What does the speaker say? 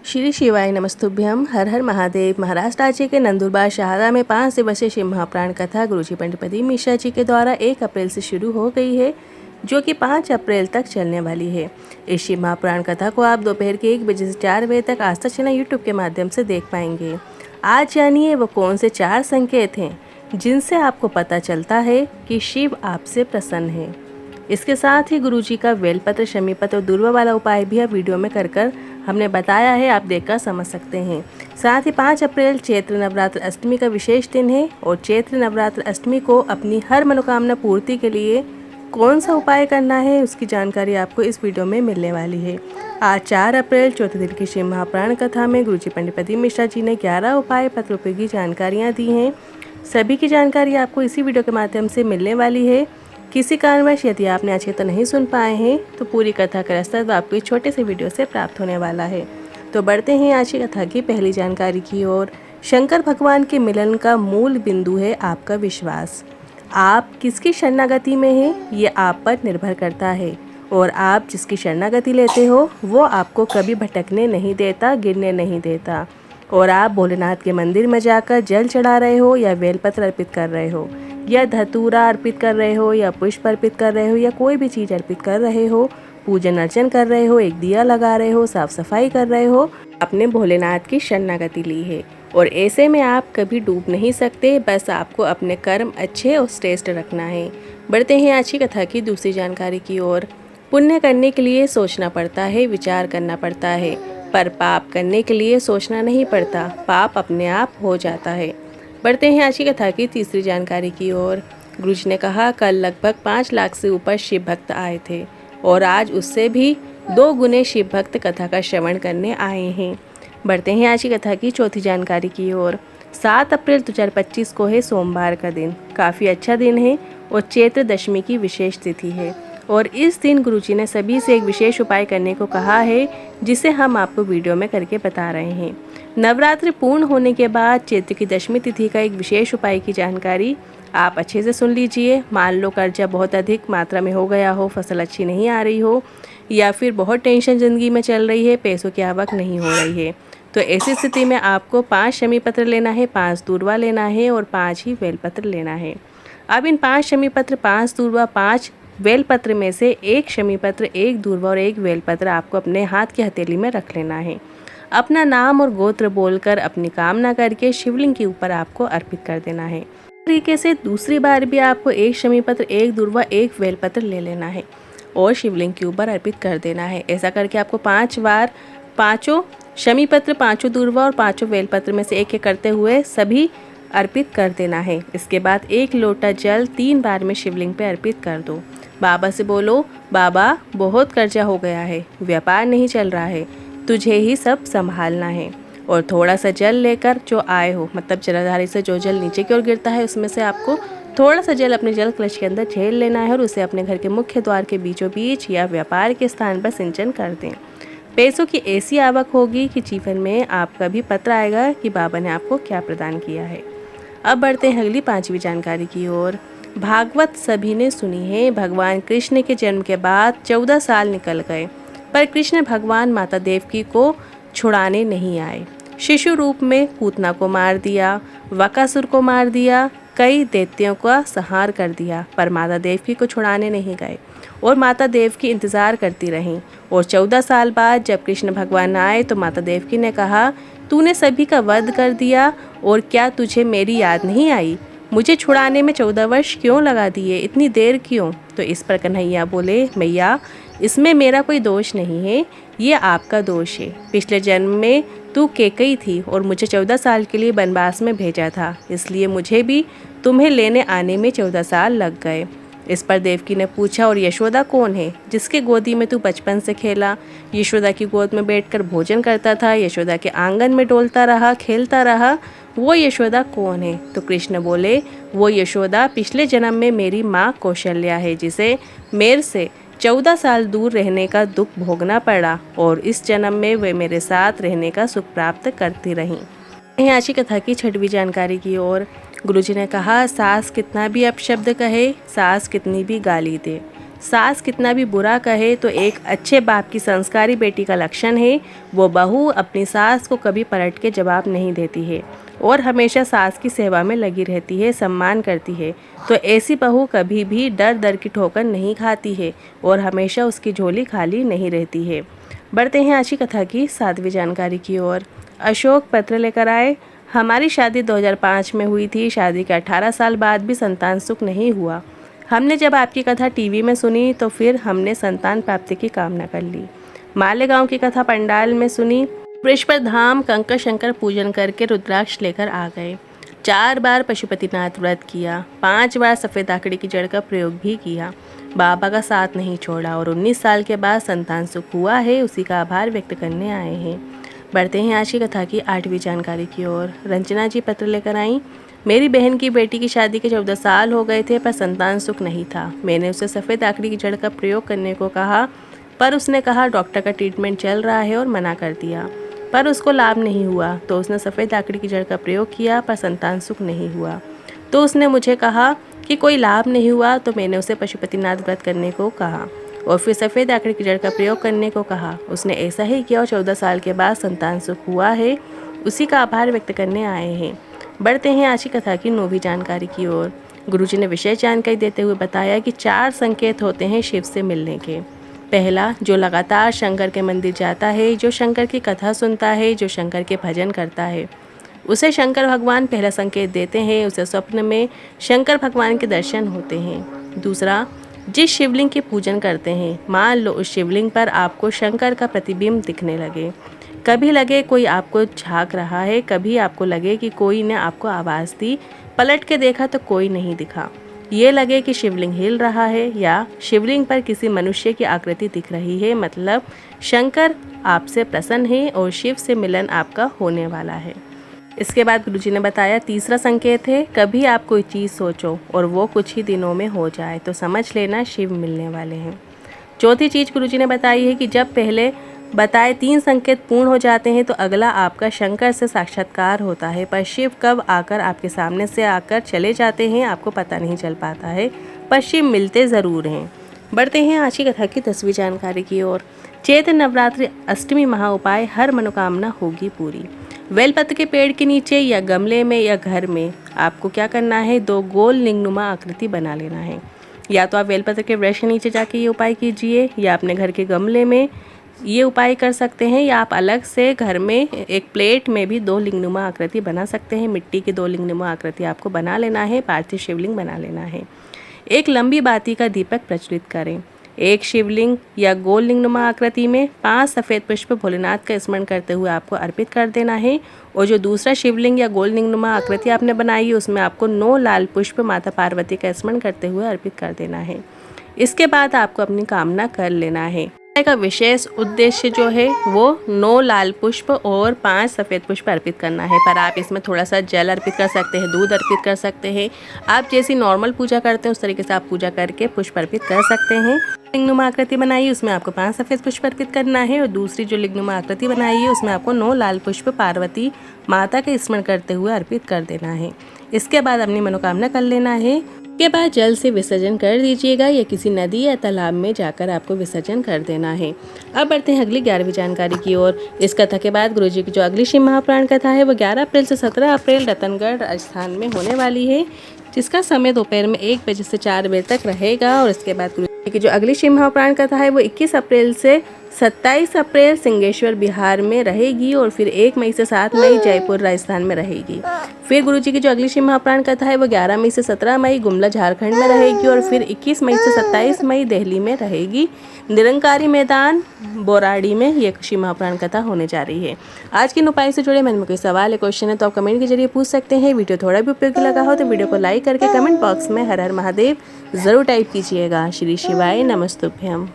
श्री शिवाय नमस्तुभ्यम। हर हर महादेव। महाराष्ट्र राज्य के नंदुरबार शहरा में 5 दिवसीय शिव महाप्राण कथा गुरुजी पंडित प्रदीप मिश्रा जी के द्वारा 1 अप्रैल से शुरू हो गई है, जो कि 5 अप्रैल तक चलने वाली है। इस शिव महाप्राण कथा को आप दोपहर के 1 बजे से 4 बजे तक आस्था चैनल यूट्यूब के माध्यम से देख पाएंगे। आज जानिए वो कौन से 4 संकेत हैं जिनसे आपको पता चलता है कि शिव आपसे प्रसन्न है। इसके साथ ही गुरुजी का बेलपत्र, शमीपत्र और दूर्वा वाला उपाय भी आप वीडियो में कर हमने बताया है, आप देखकर समझ सकते हैं। साथ ही 5 अप्रैल चैत्र नवरात्र अष्टमी का विशेष दिन है और चैत्र नवरात्र अष्टमी को अपनी हर मनोकामना पूर्ति के लिए कौन सा उपाय करना है, उसकी जानकारी आपको इस वीडियो में मिलने वाली है। आज 4 अप्रैल चौथे दिन की शिव महाप्राण कथा में गुरुजी पंडित प्रदीप मिश्रा जी ने 11 उपाय पत्र उपयोगी जानकारियाँ दी हैं। सभी की जानकारी आपको इसी वीडियो के माध्यम से मिलने वाली है। किसी कारणवश यदि आपने आज तक नहीं सुन पाए हैं तो पूरी कथा का रास्ता तो आपको इस छोटे से वीडियो से प्राप्त होने वाला है। तो बढ़ते हैं आज की कथा की पहली जानकारी की ओर। शंकर भगवान के मिलन का मूल बिंदु है आपका विश्वास। आप किसकी शरणागति में हैं ये आप पर निर्भर करता है, और आप जिसकी शरणागति लेते हो वो आपको कभी भटकने नहीं देता, गिरने नहीं देता। और आप भोलेनाथ के मंदिर में जाकर जल चढ़ा रहे हो या बेलपत्र अर्पित कर रहे हो या धतूरा अर्पित कर रहे हो या पुष्प अर्पित कर रहे हो या कोई भी चीज़ अर्पित कर रहे हो, पूजन अर्चन कर रहे हो, एक दिया लगा रहे हो, साफ सफाई कर रहे हो, आपने भोलेनाथ की शरणागति ली है। और ऐसे में आप कभी डूब नहीं सकते, बस आपको अपने कर्म अच्छे और श्रेष्ठ रखना है। बढ़ते हैं आज की कथा की दूसरी जानकारी की ओर। पुण्य करने के लिए सोचना पड़ता है, विचार करना पड़ता है, पर पाप करने के लिए सोचना नहीं पड़ता, पाप अपने आप हो जाता है। बढ़ते हैं आज की कथा की तीसरी जानकारी की ओर। गुरुजी ने कहा, कल लगभग 5 लाख से ऊपर शिव भक्त आए थे और आज उससे भी 2 गुने शिव भक्त कथा का श्रवण करने आए हैं। बढ़ते हैं आज की कथा की चौथी जानकारी की ओर। 7 अप्रैल 2025 को है सोमवार का दिन। काफ़ी अच्छा दिन है और चैत्र दशमी की विशेष तिथि है, और इस दिन गुरुजी ने सभी से एक विशेष उपाय करने को कहा है, जिसे हम आपको वीडियो में करके बता रहे हैं। नवरात्रि पूर्ण होने के बाद चैत्र की दशमी तिथि का एक विशेष उपाय की जानकारी आप अच्छे से सुन लीजिए। मान लो कर्जा बहुत अधिक मात्रा में हो गया हो, फसल अच्छी नहीं आ रही हो, या फिर बहुत टेंशन ज़िंदगी में चल रही है, पैसों की आवक नहीं हो रही है, तो ऐसी स्थिति में आपको 5 शमी पत्र लेना है, 5 दूर्वा लेना है और 5 ही बेलपत्र लेना है। अब इन 5 शमी पत्र, 5 दूर्वा, 5 बेलपत्र में से 1 शमी पत्र, 1 दूर्वा और 1 बेलपत्र आपको अपने हाथ की हथेली में रख लेना है। अपना नाम और गोत्र बोलकर अपनी कामना करके शिवलिंग के ऊपर आपको अर्पित कर देना है। तरीके से दूसरी बार भी आपको 1 शमी पत्र, 1 दूर्वा, 1 बेलपत्र ले लेना है और शिवलिंग के ऊपर अर्पित कर देना है। ऐसा करके आपको 5 बार 5 शमी पत्र, 5 दूर्वा और 5 बेलपत्र में से 1 करते हुए सभी अर्पित कर देना है। इसके बाद 1 लोटा जल 3 बार में शिवलिंग पे अर्पित कर दो। बाबा से बोलो, बाबा बहुत कर्जा हो गया है, व्यापार नहीं चल रहा है, तुझे ही सब संभालना है। और थोड़ा सा जल लेकर जो आए हो, मतलब जलाधारी से जो जल नीचे की ओर गिरता है उसमें से आपको थोड़ा सा जल अपने जल कलश के अंदर झेल लेना है और उसे अपने घर के मुख्य द्वार के बीचों बीच या व्यापार के स्थान पर सिंचन कर दें। पैसों की ऐसी आवक होगी कि जीवन में आपका भी पत्र आएगा कि बाबा ने आपको क्या प्रदान किया है। अब बढ़ते हैं अगली 5वीं जानकारी की ओर। भागवत सभी ने सुनी है। भगवान कृष्ण के जन्म के बाद 14 साल निकल गए, पर कृष्ण भगवान माता देवकी को छुड़ाने नहीं आए। शिशु रूप में पूतना को मार दिया, वकासुर को मार दिया, कई दैत्यों का संहार कर दिया, पर माता देवकी को छुड़ाने नहीं गए और माता देवकी इंतज़ार करती रहीं। और 14 साल बाद जब कृष्ण भगवान आए तो माता देवकी ने कहा, तूने सभी का वध कर दिया और क्या तुझे मेरी याद नहीं आई? मुझे छुड़ाने में 14 वर्ष क्यों लगा दिए, इतनी देर क्यों? तो इस पर कन्हैया बोले, मैया इसमें मेरा कोई दोष नहीं है, ये आपका दोष है। पिछले जन्म में तू कैकई थी और मुझे 14 साल के लिए वनवास में भेजा था, इसलिए मुझे भी तुम्हें लेने आने में 14 साल लग गए। इस पर देवकी ने पूछा, और यशोदा कौन है जिसके गोदी में तू बचपन से खेला? यशोदा की गोद में बैठकर भोजन करता था, यशोदा के आंगन में डोलता रहा, खेलता रहा, वो यशोदा कौन है? तो कृष्ण बोले, वो यशोदा पिछले जन्म में मेरी माँ कौशल्या है, जिसे मेरे से 14 साल दूर रहने का दुख भोगना पड़ा और इस जन्म में वे मेरे साथ रहने का सुख प्राप्त करती रहीं। आज की कथा की 6वीं जानकारी की ओर। गुरुजी ने कहा, सास कितना भी अपशब्द कहे, सास कितनी भी गाली दे, सास कितना भी बुरा कहे तो एक अच्छे बाप की संस्कारी बेटी का लक्षण है वो बहू अपनी सास को कभी पलट के जवाब नहीं देती है और हमेशा सास की सेवा में लगी रहती है, सम्मान करती है। तो ऐसी बहू कभी भी डर की ठोकर नहीं खाती है और हमेशा उसकी झोली खाली नहीं रहती है। बढ़ते हैं आज की कथा की 7वीं जानकारी की ओर। अशोक पत्र लेकर आए। हमारी शादी 2005 में हुई थी। शादी के 18 साल बाद भी संतान सुख नहीं हुआ। हमने जब आपकी कथा टीवी में सुनी तो फिर हमने संतान प्राप्ति की कामना कर ली। मालेगांव की कथा पंडाल में सुनी। वृषपर धाम कंकर शंकर पूजन करके रुद्राक्ष लेकर आ गए। 4 बार पशुपतिनाथ व्रत किया। 5 बार सफ़ेद आकड़ी की जड़ का प्रयोग भी किया। बाबा का साथ नहीं छोड़ा और 19 साल के बाद संतान सुख हुआ है, उसी का आभार व्यक्त करने आए हैं। बढ़ते हैं आज की कथा की 8वीं जानकारी की ओर। रंजना जी पत्र लेकर आई। मेरी बहन की बेटी की शादी के 14 साल हो गए थे पर संतान सुख नहीं था। मैंने उसे सफ़ेद आकड़ी की जड़ का प्रयोग करने को कहा पर उसने कहा डॉक्टर का ट्रीटमेंट चल रहा है और मना कर दिया, पर उसको लाभ नहीं हुआ। तो उसने सफ़ेद आकड़ी की जड़ का प्रयोग किया पर संतान सुख नहीं हुआ। तो उसने मुझे कहा कि कोई लाभ नहीं हुआ, तो मैंने उसे पशुपतिनाथ व्रत करने को कहा और फिर सफ़ेद आकड़ी की जड़ का प्रयोग करने को कहा। उसने ऐसा ही किया और 14 साल के बाद संतान सुख हुआ है, उसी का आभार व्यक्त करने आए हैं। बढ़ते हैं आज की कथा की 9वीं जानकारी की ओर। गुरुजी ने विशेष जानकारी देते हुए बताया कि 4 संकेत होते हैं शिव से मिलने के। पहला, जो लगातार शंकर के मंदिर जाता है, जो शंकर की कथा सुनता है, जो शंकर के भजन करता है, उसे शंकर भगवान पहला संकेत देते हैं। उसे स्वप्न में शंकर भगवान के दर्शन होते हैं। दूसरा, जिस शिवलिंग की पूजन करते हैं, मान लो उस शिवलिंग पर आपको शंकर का प्रतिबिंब दिखने लगे। कभी लगे कोई आपको झांक रहा है, कभी आपको लगे कि कोई ने आपको आवाज़ दी, पलट के देखा तो कोई नहीं दिखा। ये लगे कि शिवलिंग हिल रहा है या शिवलिंग पर किसी मनुष्य की आकृति दिख रही है, मतलब शंकर आपसे प्रसन्न है और शिव से मिलन आपका होने वाला है। इसके बाद गुरुजी ने बताया तीसरा संकेत है, कभी आप कोई चीज़ सोचो और वो कुछ ही दिनों में हो जाए तो समझ लेना शिव मिलने वाले हैं। चौथी चीज़ गुरुजी ने बताई है कि जब पहले बताए 3 संकेत पूर्ण हो जाते हैं तो अगला आपका शंकर से साक्षात्कार होता है, पर शिव कब आकर आपके सामने से आकर चले जाते हैं आपको पता नहीं चल पाता है, पर शिव मिलते ज़रूर हैं। बढ़ते हैं आज की कथा की 10वीं जानकारी की ओर। चैत्र नवरात्रि अष्टमी महा उपाय, हर मनोकामना होगी पूरी। बेलपत्र के पेड़ के नीचे या गमले में या घर में आपको क्या करना है, 2 गोल लिंगनुमा आकृति बना लेना है। या तो आप बेलपत्र के वृक्ष के नीचे जाके ये उपाय कीजिए या अपने घर के गमले में ये उपाय कर सकते हैं, या आप अलग से घर में एक प्लेट में भी 2 लिंगनुमा आकृति बना सकते हैं। मिट्टी की 2 लिंगनुमा आकृति आपको बना लेना है, पार्थिव शिवलिंग बना लेना है। एक लंबी बाती का दीपक प्रज्वलित करें। एक शिवलिंग या गोल लिंगनुमा आकृति में 5 सफ़ेद पुष्प भोलेनाथ का स्मरण करते हुए आपको अर्पित कर देना है, और जो दूसरा शिवलिंग या गोल लिंगनुमा आकृति आपने बनाई है उसमें आपको 9 लाल पुष्प माता पार्वती का स्मरण करते हुए अर्पित कर देना है। इसके बाद आपको अपनी कामना कर लेना है। का विशेष उद्देश्य जो है वो 9 लाल पुष्प और 5 सफ़ेद पुष्प अर्पित करना है, पर आप इसमें थोड़ा सा जल अर्पित कर सकते हैं, दूध अर्पित कर सकते हैं। आप जैसी नॉर्मल पूजा करते हैं उस तरीके से आप पूजा करके पुष्प अर्पित कर सकते हैं। लिंगनुमा आकृति बनाई उसमें आपको 5 सफ़ेद पुष्प अर्पित करना है, और दूसरी जो लिंगनुमा आकृति बनाई है उसमें आपको 9 लाल पुष्प पार्वती माता का स्मरण करते हुए अर्पित कर देना है। इसके बाद अपनी मनोकामना कर लेना है। के बाद जल से विसर्जन कर दीजिएगा या किसी नदी या तालाब में जाकर आपको विसर्जन कर देना है। अब बढ़ते हैं अगली 11वीं जानकारी की ओर। इस कथा के बाद गुरुजी की जो अगली शिव महापुराण कथा है वो 11 अप्रैल से 17 अप्रैल रतनगढ़ राजस्थान में होने वाली है, जिसका समय दोपहर में 1 बजे से 4 बजे तक रहेगा। और इसके बाद गुरुजी की जो अगली शिव महापुराण कथा है वो 21 अप्रैल से 27 अप्रैल सिंहेश्वर बिहार में रहेगी, और फिर 1 मई से 7 मई जयपुर राजस्थान में रहेगी। फिर गुरुजी की जो अगली शिव महापुराण कथा है वो 11 मई से 17 मई गुमला झारखंड में रहेगी, और फिर 21 मई से 27 मई दिल्ली में रहेगी। निरंकारी मैदान बोराड़ी में ये शिव महापुराण कथा होने जा रही है। आज के उपाय से जुड़े मन में कोई सवाल है, क्वेश्चन है तो आप कमेंट के जरिए पूछ सकते हैं। वीडियो थोड़ा भी उपयोगी लगा हो तो वीडियो को लाइक करके कमेंट बॉक्स में हर हर महादेव ज़रूर टाइप कीजिएगा। श्री शिवाय नमस्तुभ्यम।